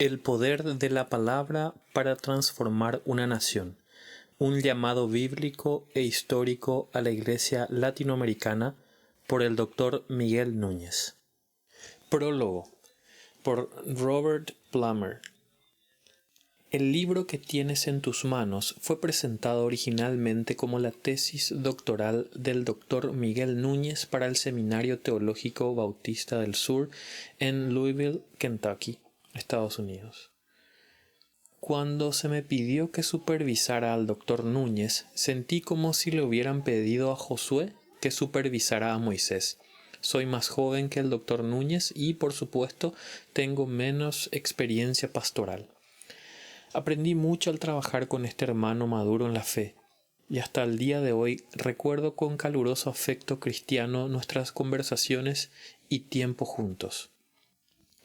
El poder de la palabra para transformar una nación. Un llamado bíblico e histórico a la Iglesia latinoamericana por el Dr. Miguel Núñez. Prólogo por Robert Plummer. El libro que tienes en tus manos fue presentado originalmente como la tesis doctoral del Dr. Miguel Núñez para el Seminario Teológico Bautista del Sur en Louisville, Kentucky, Estados Unidos. Cuando se me pidió que supervisara al Dr. Núñez, sentí como si le hubieran pedido a Josué que supervisara a Moisés. Soy más joven que el Dr. Núñez y, por supuesto, tengo menos experiencia pastoral. Aprendí mucho al trabajar con este hermano maduro en la fe, y hasta el día de hoy recuerdo con caluroso afecto cristiano nuestras conversaciones y tiempo juntos.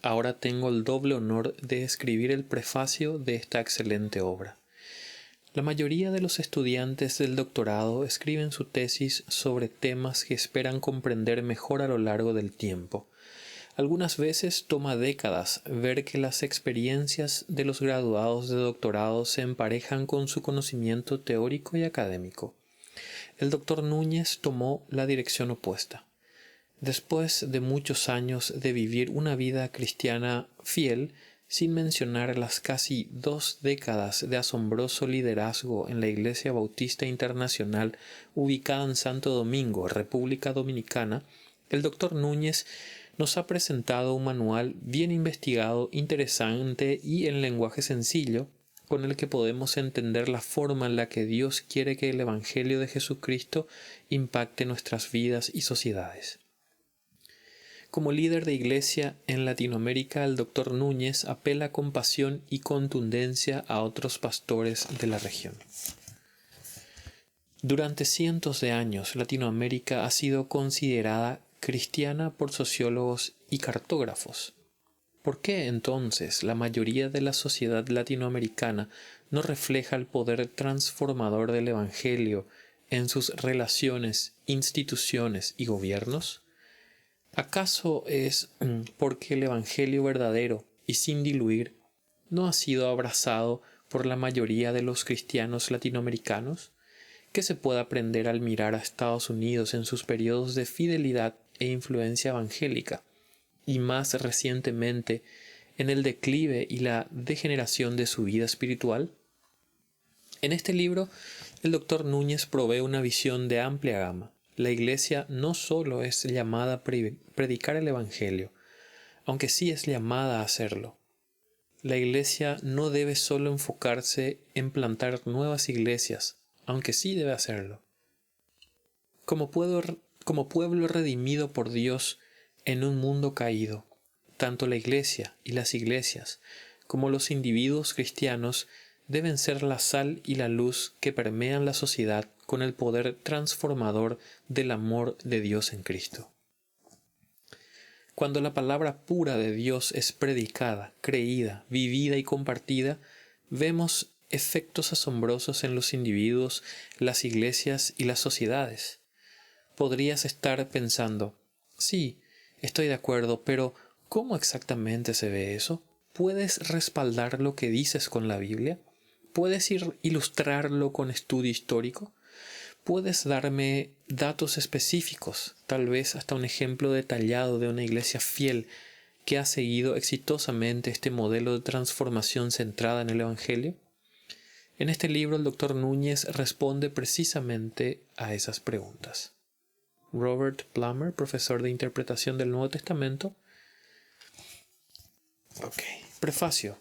Ahora tengo el doble honor de escribir el prefacio de esta excelente obra. La mayoría de los estudiantes del doctorado escriben su tesis sobre temas que esperan comprender mejor a lo largo del tiempo. Algunas veces toma décadas ver que las experiencias de los graduados de doctorado se emparejan con su conocimiento teórico y académico. El Dr. Núñez tomó la dirección opuesta. Después de muchos años de vivir una vida cristiana fiel, sin mencionar las casi 2 décadas de asombroso liderazgo en la Iglesia Bautista Internacional ubicada en Santo Domingo, República Dominicana, el Dr. Núñez nos ha presentado un manual bien investigado, interesante y en lenguaje sencillo, con el que podemos entender la forma en la que Dios quiere que el Evangelio de Jesucristo impacte nuestras vidas y sociedades. Como líder de iglesia en Latinoamérica, el Dr. Núñez apela con pasión y contundencia a otros pastores de la región. Durante cientos de años, Latinoamérica ha sido considerada cristiana por sociólogos y cartógrafos. ¿Por qué entonces la mayoría de la sociedad latinoamericana no refleja el poder transformador del Evangelio en sus relaciones, instituciones y gobiernos? ¿Acaso es porque el Evangelio verdadero y sin diluir no ha sido abrazado por la mayoría de los cristianos latinoamericanos? ¿Qué se puede aprender al mirar a Estados Unidos en sus periodos de fidelidad e influencia evangélica, y más recientemente en el declive y la degeneración de su vida espiritual? En este libro, el Dr. Núñez provee una visión de amplia gama. La Iglesia no solo es llamada a predicar el Evangelio, aunque sí es llamada a hacerlo. La Iglesia no debe solo enfocarse en plantar nuevas iglesias, aunque sí debe hacerlo. Como pueblo redimido por Dios en un mundo caído, tanto la Iglesia y las iglesias, como los individuos cristianos, deben ser la sal y la luz que permean la sociedad con el poder transformador del amor de Dios en Cristo. Cuando la palabra pura de Dios es predicada, creída, vivida y compartida, vemos efectos asombrosos en los individuos, las iglesias y las sociedades. Podrías estar pensando, sí, estoy de acuerdo, pero ¿cómo exactamente se ve eso? ¿Puedes respaldar lo que dices con la Biblia? ¿Puedes ilustrarlo con estudio histórico? ¿Puedes darme datos específicos, tal vez hasta un ejemplo detallado de una iglesia fiel que ha seguido exitosamente este modelo de transformación centrada en el Evangelio? En este libro el Dr. Núñez responde precisamente a esas preguntas. Robert Plummer, profesor de Interpretación del Nuevo Testamento. Prefacio.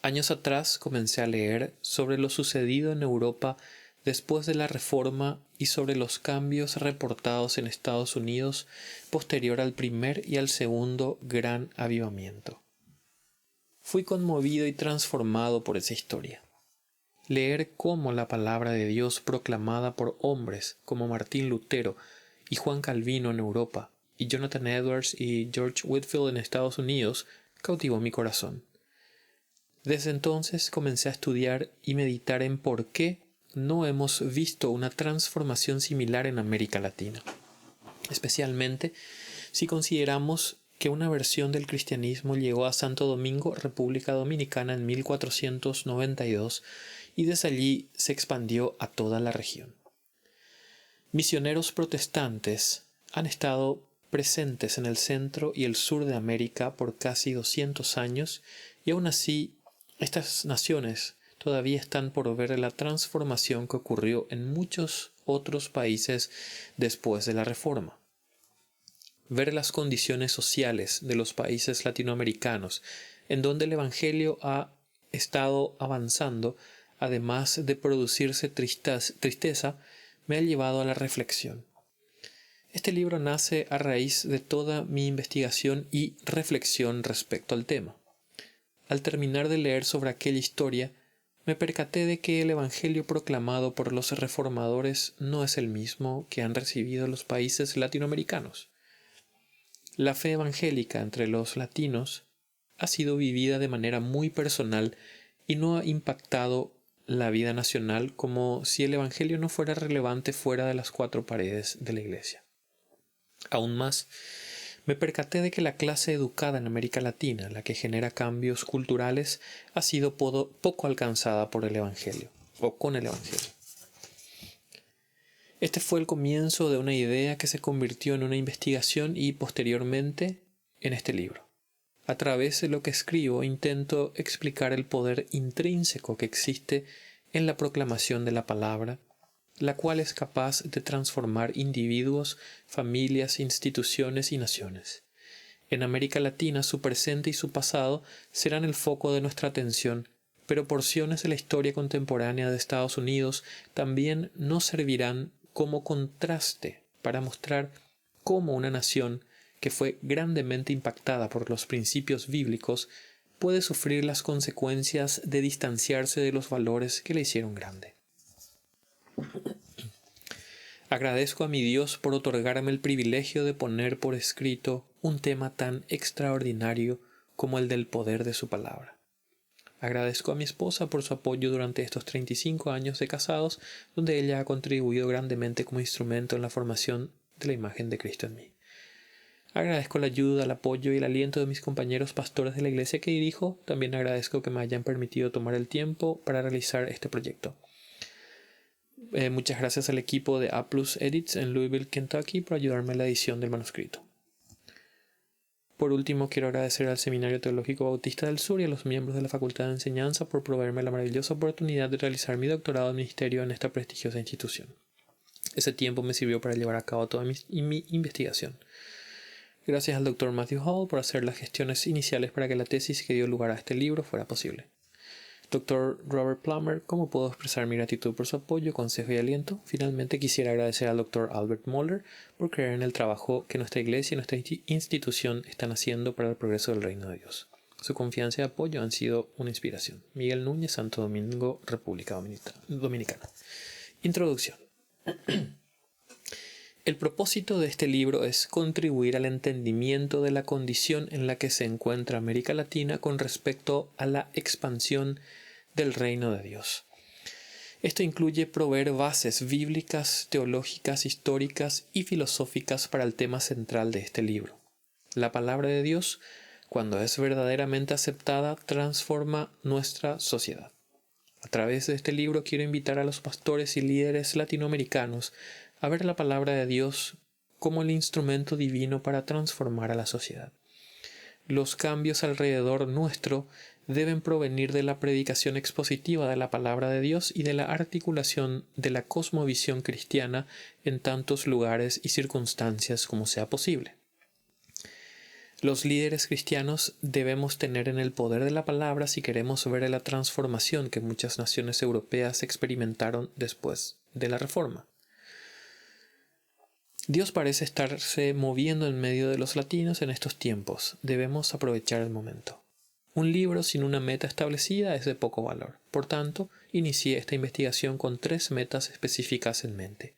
Años atrás comencé a leer sobre lo sucedido en Europa después de la Reforma y sobre los cambios reportados en Estados Unidos posterior al primer y al segundo gran avivamiento. Fui conmovido y transformado por esa historia. Leer cómo la palabra de Dios proclamada por hombres como Martín Lutero y Juan Calvino en Europa y Jonathan Edwards y George Whitefield en Estados Unidos cautivó mi corazón. Desde entonces comencé a estudiar y meditar en por qué no hemos visto una transformación similar en América Latina, especialmente si consideramos que una versión del cristianismo llegó a Santo Domingo, República Dominicana, en 1492 y desde allí se expandió a toda la región. Misioneros protestantes han estado presentes en el centro y el sur de América por casi 200 años y aún así estas naciones todavía están por ver la transformación que ocurrió en muchos otros países después de la Reforma. Ver las condiciones sociales de los países latinoamericanos en donde el Evangelio ha estado avanzando, además de producirse tristeza, me ha llevado a la reflexión. Este libro nace a raíz de toda mi investigación y reflexión respecto al tema. Al terminar de leer sobre aquella historia, me percaté de que el Evangelio proclamado por los reformadores no es el mismo que han recibido los países latinoamericanos. La fe evangélica entre los latinos ha sido vivida de manera muy personal y no ha impactado la vida nacional como si el Evangelio no fuera relevante fuera de las cuatro paredes de la Iglesia. Aún más, me percaté de que la clase educada en América Latina, la que genera cambios culturales, ha sido poco alcanzada por el Evangelio, o con el Evangelio. Este fue el comienzo de una idea que se convirtió en una investigación y, posteriormente, en este libro. A través de lo que escribo, intento explicar el poder intrínseco que existe en la proclamación de la palabra, la cual es capaz de transformar individuos, familias, instituciones y naciones. En América Latina, su presente y su pasado serán el foco de nuestra atención, pero porciones de la historia contemporánea de Estados Unidos también nos servirán como contraste para mostrar cómo una nación que fue grandemente impactada por los principios bíblicos puede sufrir las consecuencias de distanciarse de los valores que la hicieron grande. Agradezco a mi Dios por otorgarme el privilegio de poner por escrito un tema tan extraordinario como el del poder de su palabra. Agradezco a mi esposa por su apoyo durante estos 35 años de casados, donde ella ha contribuido grandemente como instrumento en la formación de la imagen de Cristo en mí. Agradezco la ayuda, el apoyo y el aliento de mis compañeros pastores de la iglesia que dirijo. También agradezco que me hayan permitido tomar el tiempo para realizar este proyecto. Muchas gracias al equipo de A+ Edits en Louisville, Kentucky, por ayudarme en la edición del manuscrito. Por último, quiero agradecer al Seminario Teológico Bautista del Sur y a los miembros de la Facultad de Enseñanza por proveerme la maravillosa oportunidad de realizar mi doctorado en ministerio en esta prestigiosa institución. Ese tiempo me sirvió para llevar a cabo toda mi investigación. Gracias al Dr. Matthew Hall por hacer las gestiones iniciales para que la tesis que dio lugar a este libro fuera posible. Dr. Robert Plummer, ¿cómo puedo expresar mi gratitud por su apoyo, consejo y aliento? Finalmente quisiera agradecer al Dr. Albert Mohler por creer en el trabajo que nuestra iglesia y nuestra institución están haciendo para el progreso del reino de Dios. Su confianza y apoyo han sido una inspiración. Miguel Núñez, Santo Domingo, República Dominicana. Introducción. El propósito de este libro es contribuir al entendimiento de la condición en la que se encuentra América Latina con respecto a la expansión del reino de Dios. Esto incluye proveer bases bíblicas, teológicas, históricas y filosóficas para el tema central de este libro. La palabra de Dios, cuando es verdaderamente aceptada, transforma nuestra sociedad. A través de este libro quiero invitar a los pastores y líderes latinoamericanos a ver la palabra de Dios como el instrumento divino para transformar a la sociedad. Los cambios alrededor nuestro deben provenir de la predicación expositiva de la palabra de Dios y de la articulación de la cosmovisión cristiana en tantos lugares y circunstancias como sea posible. Los líderes cristianos debemos tener en el poder de la palabra si queremos ver la transformación que muchas naciones europeas experimentaron después de la Reforma. Dios parece estarse moviendo en medio de los latinos en estos tiempos. Debemos aprovechar el momento. Un libro sin una meta establecida es de poco valor. Por tanto, inicié esta investigación con 3 metas específicas en mente.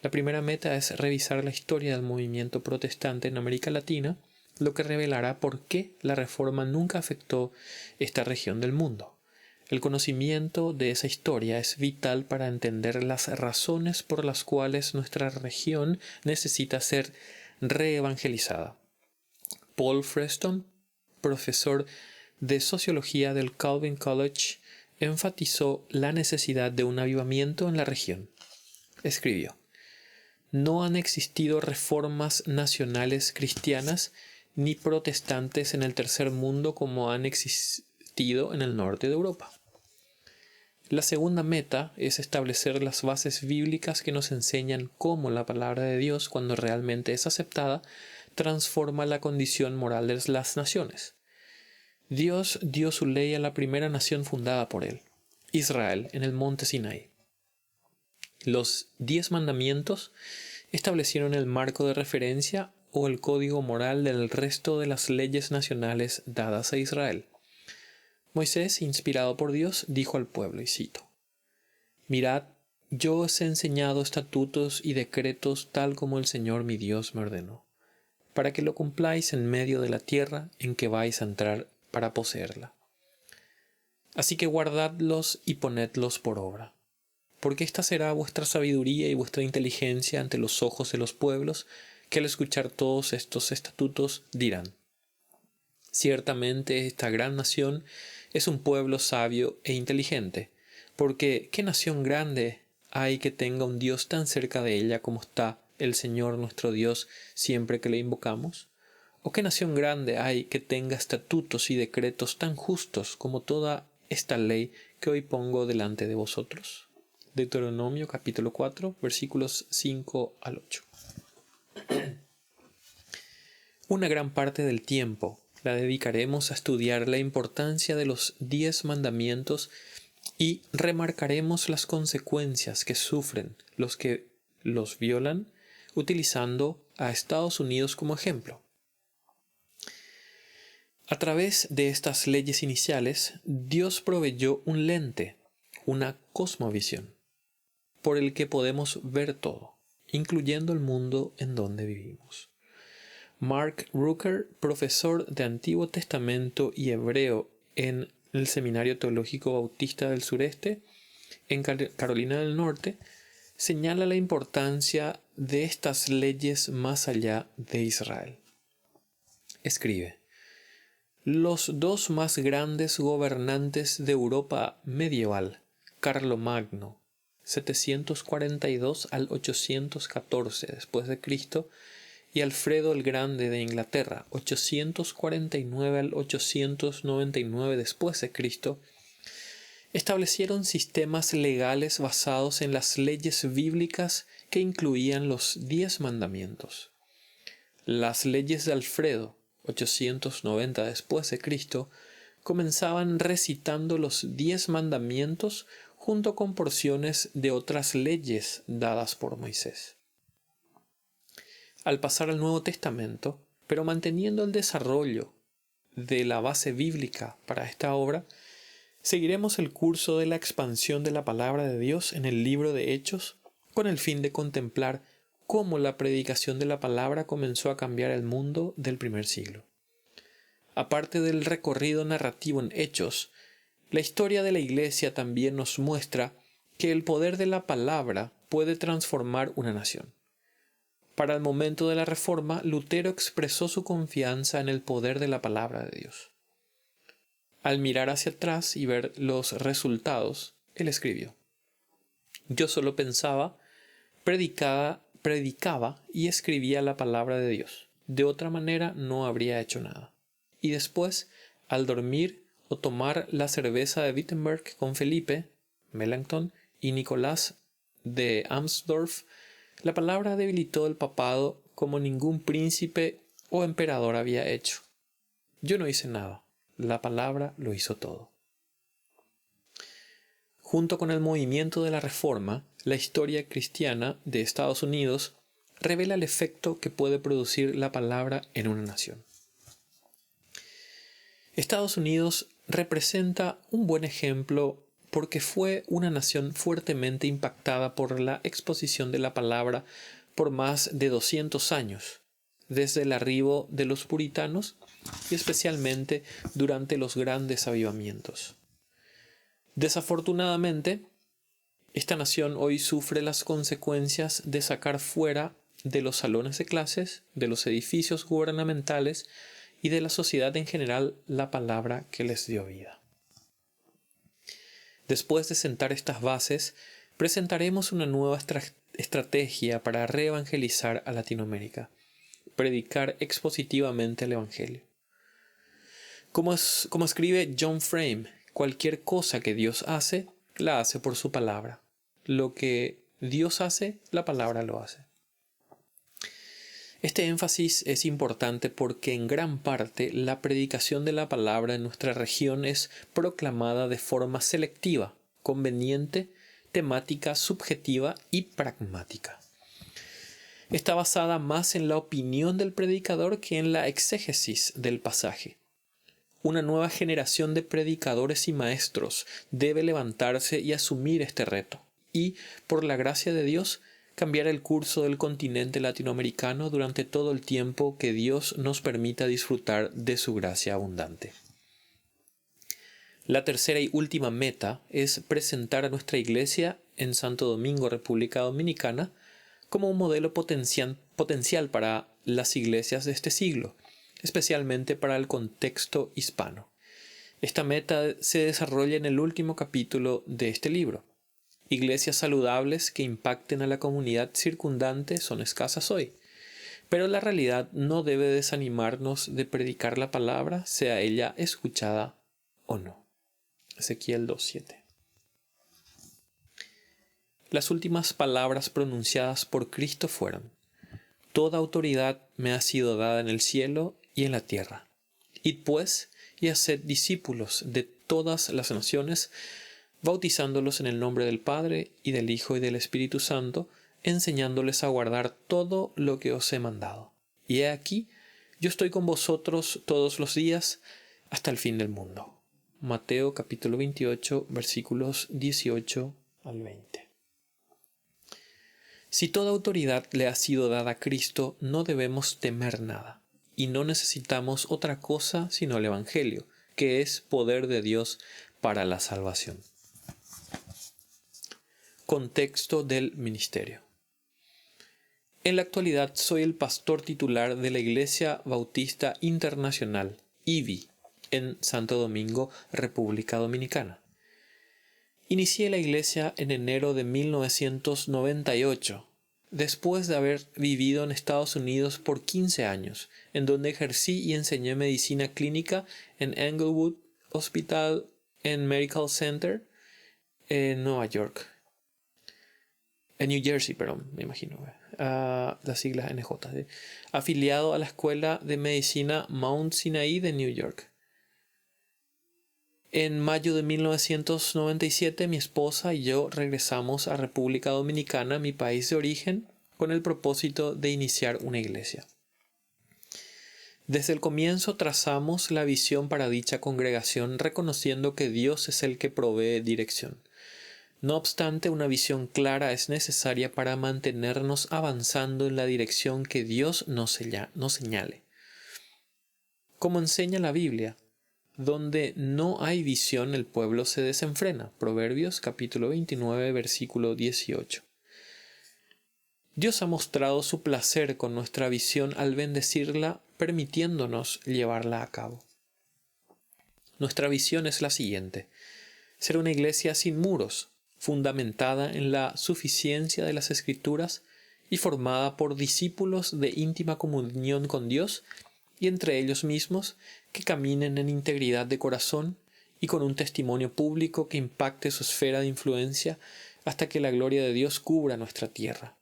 La primera meta es revisar la historia del movimiento protestante en América Latina, lo que revelará por qué la Reforma nunca afectó esta región del mundo. El conocimiento de esa historia es vital para entender las razones por las cuales nuestra región necesita ser reevangelizada. Paul Freston, profesor de sociología del Calvin College, enfatizó la necesidad de un avivamiento en la región. Escribió: "No han existido reformas nacionales cristianas ni protestantes en el tercer mundo como han existido en el norte de Europa. La segunda meta es establecer las bases bíblicas que nos enseñan cómo la palabra de Dios, cuando realmente es aceptada, transforma la condición moral de las naciones. Dios dio su ley a la primera nación fundada por él, Israel, en el monte Sinaí. Los 10 mandamientos establecieron el marco de referencia o el código moral del resto de las leyes nacionales dadas a Israel. Moisés, inspirado por Dios, dijo al pueblo, y cito: Mirad, yo os he enseñado estatutos y decretos tal como el Señor mi Dios me ordenó, para que lo cumpláis en medio de la tierra en que vais a entrar para poseerla. Así que guardadlos y ponedlos por obra, porque esta será vuestra sabiduría y vuestra inteligencia ante los ojos de los pueblos, que al escuchar todos estos estatutos dirán: Ciertamente esta gran nación es un pueblo sabio e inteligente, porque ¿qué nación grande hay que tenga un Dios tan cerca de ella como está el Señor nuestro Dios siempre que le invocamos? ¿O qué nación grande hay que tenga estatutos y decretos tan justos como toda esta ley que hoy pongo delante de vosotros? Deuteronomio capítulo 4, versículos 5 al 8. Una gran parte del tiempo la dedicaremos a estudiar la importancia de los 10 mandamientos y remarcaremos las consecuencias que sufren los que los violan, utilizando a Estados Unidos como ejemplo. A través de estas leyes iniciales, Dios proveyó un lente, una cosmovisión, por el que podemos ver todo, incluyendo el mundo en donde vivimos. Mark Rucker, profesor de Antiguo Testamento y Hebreo en el Seminario Teológico Bautista del Sureste, en Carolina del Norte, señala la importancia de estas leyes más allá de Israel. Escribe: Los 2 más grandes gobernantes de Europa medieval, Carlomagno, 742 al 814 después de Cristo, y Alfredo el Grande de Inglaterra, 849 al 899 después de Cristo, establecieron sistemas legales basados en las leyes bíblicas que incluían los 10 mandamientos. Las leyes de Alfredo, 890 después de Cristo, comenzaban recitando los 10 mandamientos junto con porciones de otras leyes dadas por Moisés. Al pasar al Nuevo Testamento, pero manteniendo el desarrollo de la base bíblica para esta obra, seguiremos el curso de la expansión de la palabra de Dios en el libro de Hechos, con el fin de contemplar cómo la predicación de la palabra comenzó a cambiar el mundo del primer siglo. Aparte del recorrido narrativo en Hechos, la historia de la Iglesia también nos muestra que el poder de la palabra puede transformar una nación. Para el momento de la Reforma, Lutero expresó su confianza en el poder de la palabra de Dios. Al mirar hacia atrás y ver los resultados, él escribió: Yo solo pensaba, predicaba y escribía la palabra de Dios. De otra manera no habría hecho nada. Y después, al dormir o tomar la cerveza de Wittenberg con Felipe, Melanchthon y Nicolás de Amsdorf, la palabra debilitó el papado como ningún príncipe o emperador había hecho. Yo no hice nada, la palabra lo hizo todo. Junto con el movimiento de la Reforma, la historia cristiana de Estados Unidos revela el efecto que puede producir la palabra en una nación. Estados Unidos representa un buen ejemplo porque fue una nación fuertemente impactada por la exposición de la palabra por más de 200 años, desde el arribo de los puritanos y especialmente durante los grandes avivamientos. Desafortunadamente, esta nación hoy sufre las consecuencias de sacar fuera de los salones de clases, de los edificios gubernamentales y de la sociedad en general la palabra que les dio vida. Después de sentar estas bases, presentaremos una nueva estrategia para reevangelizar a Latinoamérica, predicar expositivamente el Evangelio. Como escribe John Frame, cualquier cosa que Dios hace, la hace por su palabra. Lo que Dios hace, la palabra lo hace. Este énfasis es importante porque en gran parte la predicación de la palabra en nuestra región es proclamada de forma selectiva, conveniente, temática, subjetiva y pragmática. Está basada más en la opinión del predicador que en la exégesis del pasaje. Una nueva generación de predicadores y maestros debe levantarse y asumir este reto y, por la gracia de Dios, cambiar el curso del continente latinoamericano durante todo el tiempo que Dios nos permita disfrutar de su gracia abundante. La tercera y última meta es presentar a nuestra iglesia en Santo Domingo, República Dominicana, como un modelo potencial para las iglesias de este siglo, especialmente para el contexto hispano. Esta meta se desarrolla en el último capítulo de este libro. Iglesias saludables que impacten a la comunidad circundante son escasas hoy, pero la realidad no debe desanimarnos de predicar la palabra, sea ella escuchada o no. Ezequiel 2:7. Las últimas palabras pronunciadas por Cristo fueron: Toda autoridad me ha sido dada en el cielo y en la tierra. Id pues y haced discípulos de todas las naciones, bautizándolos en el nombre del Padre, y del Hijo, y del Espíritu Santo, enseñándoles a guardar todo lo que os he mandado. Y he aquí, yo estoy con vosotros todos los días, hasta el fin del mundo. Mateo capítulo 28, versículos 18 al 20. Si toda autoridad le ha sido dada a Cristo, no debemos temer nada, y no necesitamos otra cosa sino el Evangelio, que es poder de Dios para la salvación. Contexto del ministerio. En la actualidad soy el pastor titular de la Iglesia Bautista Internacional, IBI, en Santo Domingo, República Dominicana. Inicié la iglesia en enero de 1998, después de haber vivido en Estados Unidos por 15 años, en donde ejercí y enseñé medicina clínica en Englewood Hospital and Medical Center en Nueva York. En New Jersey, perdón, me imagino. Las siglas NJ. ¿sí? Afiliado a la Escuela de Medicina Mount Sinai de New York. En mayo de 1997, mi esposa y yo regresamos a República Dominicana, mi país de origen, con el propósito de iniciar una iglesia. Desde el comienzo trazamos la visión para dicha congregación, reconociendo que Dios es el que provee dirección. No obstante, una visión clara es necesaria para mantenernos avanzando en la dirección que Dios nos señale. Como enseña la Biblia, donde no hay visión, el pueblo se desenfrena. Proverbios capítulo 29, versículo 18. Dios ha mostrado su placer con nuestra visión al bendecirla, permitiéndonos llevarla a cabo. Nuestra visión es la siguiente: ser una iglesia sin muros, fundamentada en la suficiencia de las Escrituras y formada por discípulos de íntima comunión con Dios y entre ellos mismos, que caminen en integridad de corazón y con un testimonio público que impacte su esfera de influencia hasta que la gloria de Dios cubra nuestra tierra.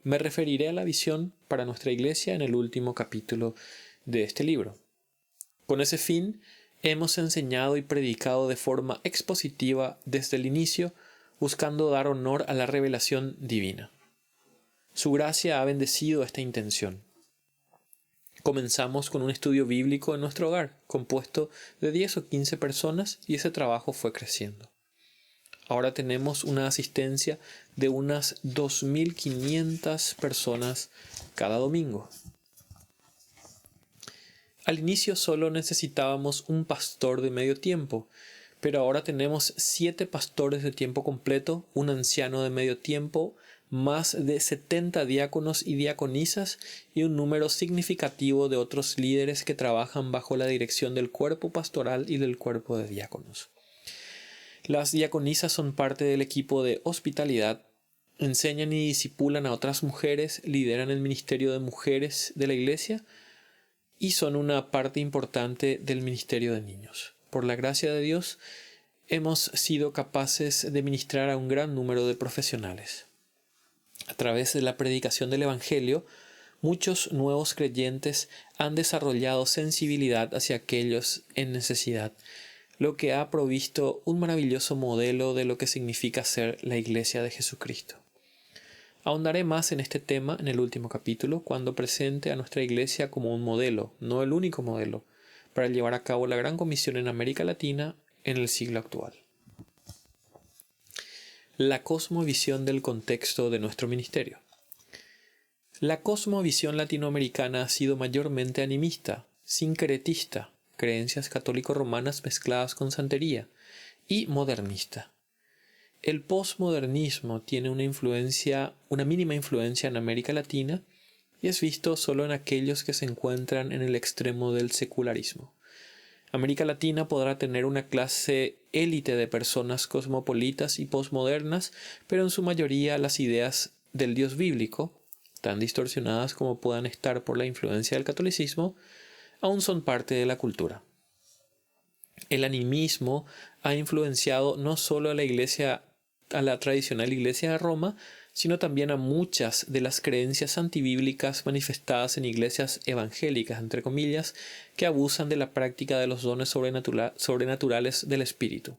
Me referiré a la visión para nuestra iglesia en el último capítulo de este libro. Con ese fin, hemos enseñado y predicado de forma expositiva desde el inicio, buscando dar honor a la revelación divina. Su gracia ha bendecido esta intención. Comenzamos con un estudio bíblico en nuestro hogar, compuesto de 10 o 15 personas, y ese trabajo fue creciendo. Ahora tenemos una asistencia de unas 2.500 personas cada domingo. Al inicio solo necesitábamos un pastor de medio tiempo, pero ahora tenemos 7 pastores de tiempo completo, un anciano de medio tiempo, más de 70 diáconos y diaconisas y un número significativo de otros líderes que trabajan bajo la dirección del cuerpo pastoral y del cuerpo de diáconos. Las diaconisas son parte del equipo de hospitalidad, enseñan y discipulan a otras mujeres, lideran el ministerio de mujeres de la iglesia y son una parte importante del ministerio de niños. Por la gracia de Dios, hemos sido capaces de ministrar a un gran número de profesionales. A través de la predicación del Evangelio, muchos nuevos creyentes han desarrollado sensibilidad hacia aquellos en necesidad, lo que ha provisto un maravilloso modelo de lo que significa ser la Iglesia de Jesucristo. Ahondaré más en este tema en el último capítulo, cuando presente a nuestra Iglesia como un modelo, no el único modelo, para llevar a cabo la Gran Comisión en América Latina en el siglo actual. La cosmovisión del contexto de nuestro ministerio. La cosmovisión latinoamericana ha sido mayormente animista, sincretista, creencias católico-romanas mezcladas con santería, y modernista. El posmodernismo tiene una mínima influencia en América Latina y es visto solo en aquellos que se encuentran en el extremo del secularismo. América Latina podrá tener una clase élite de personas cosmopolitas y posmodernas, pero en su mayoría las ideas del Dios bíblico, tan distorsionadas como puedan estar por la influencia del catolicismo, aún son parte de la cultura. El animismo ha influenciado no solo a la tradicional Iglesia de Roma, sino también a muchas de las creencias antibíblicas manifestadas en iglesias evangélicas, entre comillas, que abusan de la práctica de los dones sobrenaturales del Espíritu.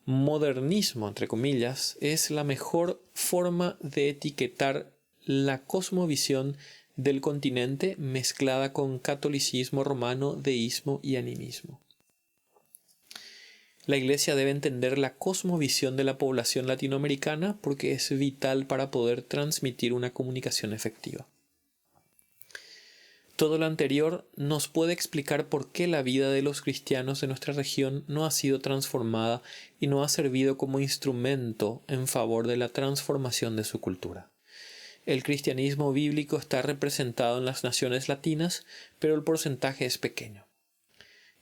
Modernismo, entre comillas, es la mejor forma de etiquetar la cosmovisión del continente mezclada con catolicismo romano, deísmo y animismo. La Iglesia debe entender la cosmovisión de la población latinoamericana porque es vital para poder transmitir una comunicación efectiva. Todo lo anterior nos puede explicar por qué la vida de los cristianos de nuestra región no ha sido transformada y no ha servido como instrumento en favor de la transformación de su cultura. El cristianismo bíblico está representado en las naciones latinas, pero el porcentaje es pequeño.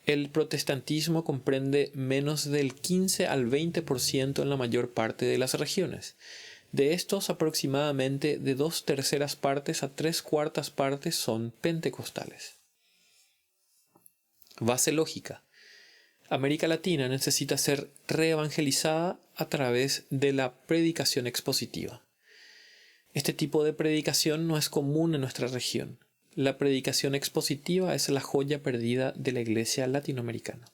El protestantismo comprende menos del 15 al 20% en la mayor parte de las regiones. De estos, aproximadamente de 2/3 partes a 3/4 partes son pentecostales. Base lógica. América Latina necesita ser reevangelizada a través de la predicación expositiva. Este tipo de predicación no es común en nuestra región. La predicación expositiva es la joya perdida de la iglesia latinoamericana.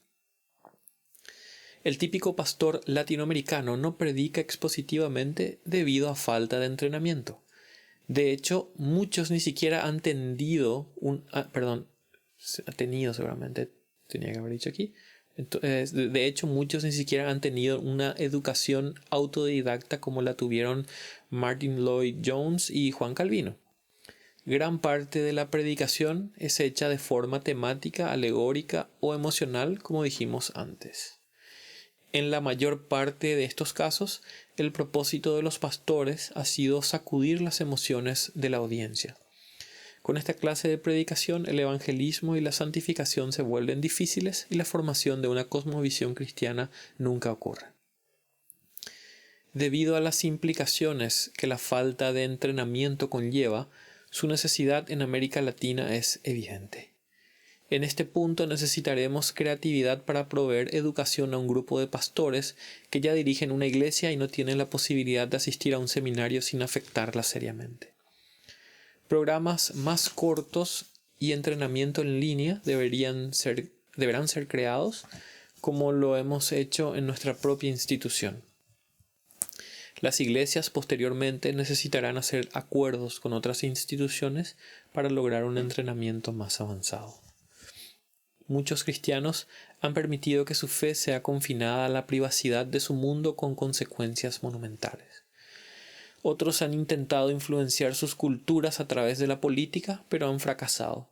El típico pastor latinoamericano no predica expositivamente debido a falta de entrenamiento. De hecho, muchos ni siquiera han tenido muchos ni siquiera han tenido una educación autodidacta como la tuvieron Martin Lloyd-Jones y Juan Calvino. Gran parte de la predicación es hecha de forma temática, alegórica o emocional, como dijimos antes. En la mayor parte de estos casos, el propósito de los pastores ha sido sacudir las emociones de la audiencia. Con esta clase de predicación, el evangelismo y la santificación se vuelven difíciles y la formación de una cosmovisión cristiana nunca ocurre. Debido a las implicaciones que la falta de entrenamiento conlleva, su necesidad en América Latina es evidente. En este punto necesitaremos creatividad para proveer educación a un grupo de pastores que ya dirigen una iglesia y no tienen la posibilidad de asistir a un seminario sin afectarla seriamente. Programas más cortos y entrenamiento en línea deberán ser creados, como lo hemos hecho en nuestra propia institución. Las iglesias posteriormente necesitarán hacer acuerdos con otras instituciones para lograr un entrenamiento más avanzado. Muchos cristianos han permitido que su fe sea confinada a la privacidad de su mundo con consecuencias monumentales. Otros han intentado influenciar sus culturas a través de la política, pero han fracasado.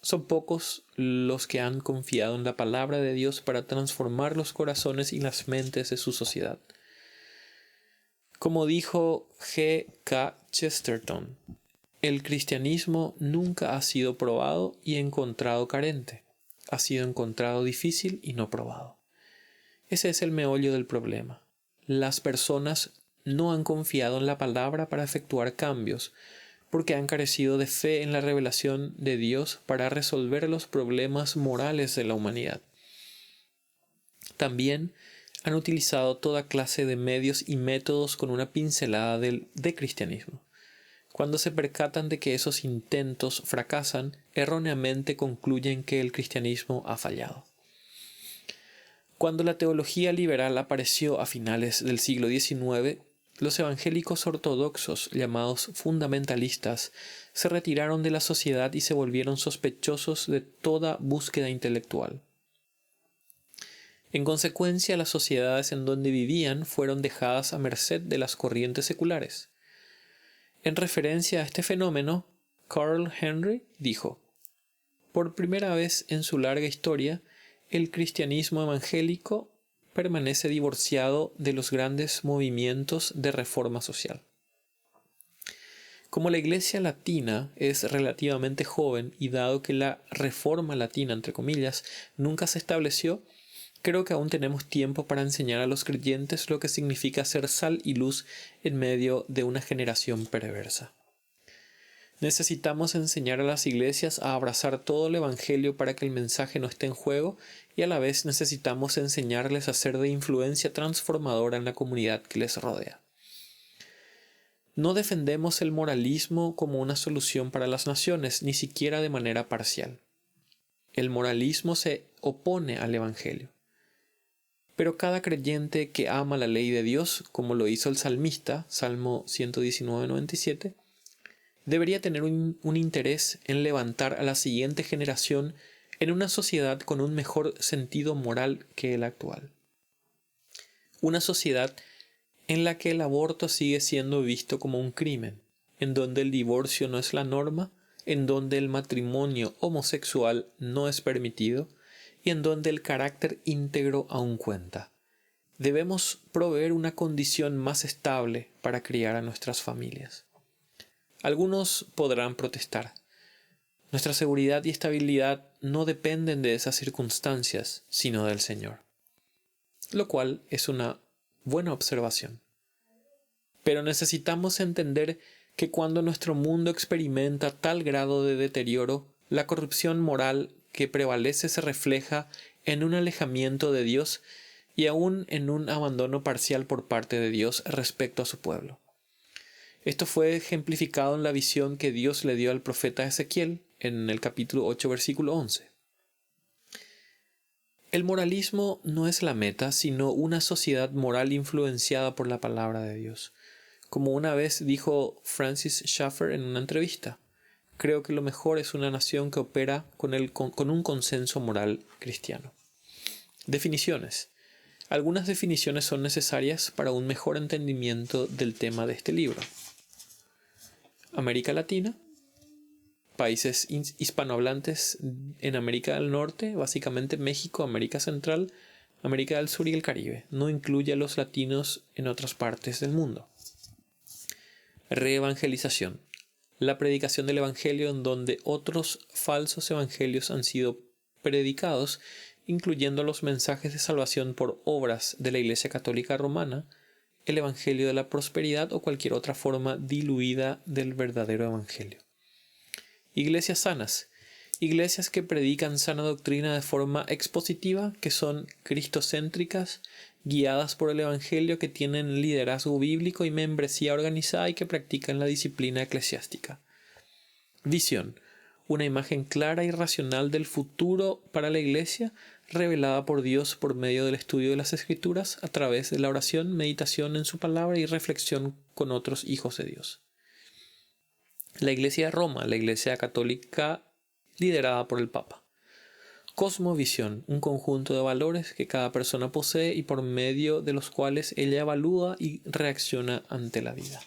Son pocos los que han confiado en la palabra de Dios para transformar los corazones y las mentes de su sociedad. Como dijo G. K. Chesterton, el cristianismo nunca ha sido probado y encontrado carente. Ha sido encontrado difícil y no probado. Ese es el meollo del problema. Las personas no han confiado en la palabra para efectuar cambios, porque han carecido de fe en la revelación de Dios para resolver los problemas morales de la humanidad. También han utilizado toda clase de medios y métodos con una pincelada de cristianismo. Cuando se percatan de que esos intentos fracasan, erróneamente concluyen que el cristianismo ha fallado. Cuando la teología liberal apareció a finales del siglo XIX, los evangélicos ortodoxos, llamados fundamentalistas, se retiraron de la sociedad y se volvieron sospechosos de toda búsqueda intelectual. En consecuencia, las sociedades en donde vivían fueron dejadas a merced de las corrientes seculares. En referencia a este fenómeno, Carl Henry dijo: por primera vez en su larga historia, el cristianismo evangélico permanece divorciado de los grandes movimientos de reforma social. Como la Iglesia latina es relativamente joven y dado que la reforma latina, entre comillas, nunca se estableció, creo que aún tenemos tiempo para enseñar a los creyentes lo que significa ser sal y luz en medio de una generación perversa. Necesitamos enseñar a las iglesias a abrazar todo el evangelio para que el mensaje no esté en juego, y a la vez necesitamos enseñarles a ser de influencia transformadora en la comunidad que les rodea. No defendemos el moralismo como una solución para las naciones, ni siquiera de manera parcial. El moralismo se opone al evangelio. Pero cada creyente que ama la ley de Dios, como lo hizo el salmista, Salmo 119:97, debería tener un interés en levantar a la siguiente generación en una sociedad con un mejor sentido moral que el actual. Una sociedad en la que el aborto sigue siendo visto como un crimen, en donde el divorcio no es la norma, en donde el matrimonio homosexual no es permitido y en donde el carácter íntegro aún cuenta. Debemos proveer una condición más estable para criar a nuestras familias. Algunos podrán protestar. Nuestra seguridad y estabilidad no dependen de esas circunstancias, sino del Señor. Lo cual es una buena observación. Pero necesitamos entender que cuando nuestro mundo experimenta tal grado de deterioro, la corrupción moral que prevalece se refleja en un alejamiento de Dios y aún en un abandono parcial por parte de Dios respecto a su pueblo. Esto fue ejemplificado en la visión que Dios le dio al profeta Ezequiel en el capítulo 8, versículo 11. El moralismo no es la meta, sino una sociedad moral influenciada por la palabra de Dios. Como una vez dijo Francis Schaeffer en una entrevista, creo que lo mejor es una nación que opera con un consenso moral cristiano. Definiciones. Algunas definiciones son necesarias para un mejor entendimiento del tema de este libro. América Latina, países hispanohablantes en América del Norte, básicamente México, América Central, América del Sur y el Caribe. No incluye a los latinos en otras partes del mundo. Reevangelización. La predicación del evangelio en donde otros falsos evangelios han sido predicados, incluyendo los mensajes de salvación por obras de la Iglesia Católica Romana, el evangelio de la prosperidad o cualquier otra forma diluida del verdadero evangelio. Iglesias sanas. Iglesias que predican sana doctrina de forma expositiva, que son cristocéntricas, guiadas por el evangelio, que tienen liderazgo bíblico y membresía organizada y que practican la disciplina eclesiástica. Visión. Una imagen clara y racional del futuro para la Iglesia, revelada por Dios por medio del estudio de las Escrituras, a través de la oración, meditación en su palabra y reflexión con otros hijos de Dios. La Iglesia de Roma, la Iglesia católica liderada por el Papa. Cosmovisión, un conjunto de valores que cada persona posee y por medio de los cuales ella evalúa y reacciona ante la vida.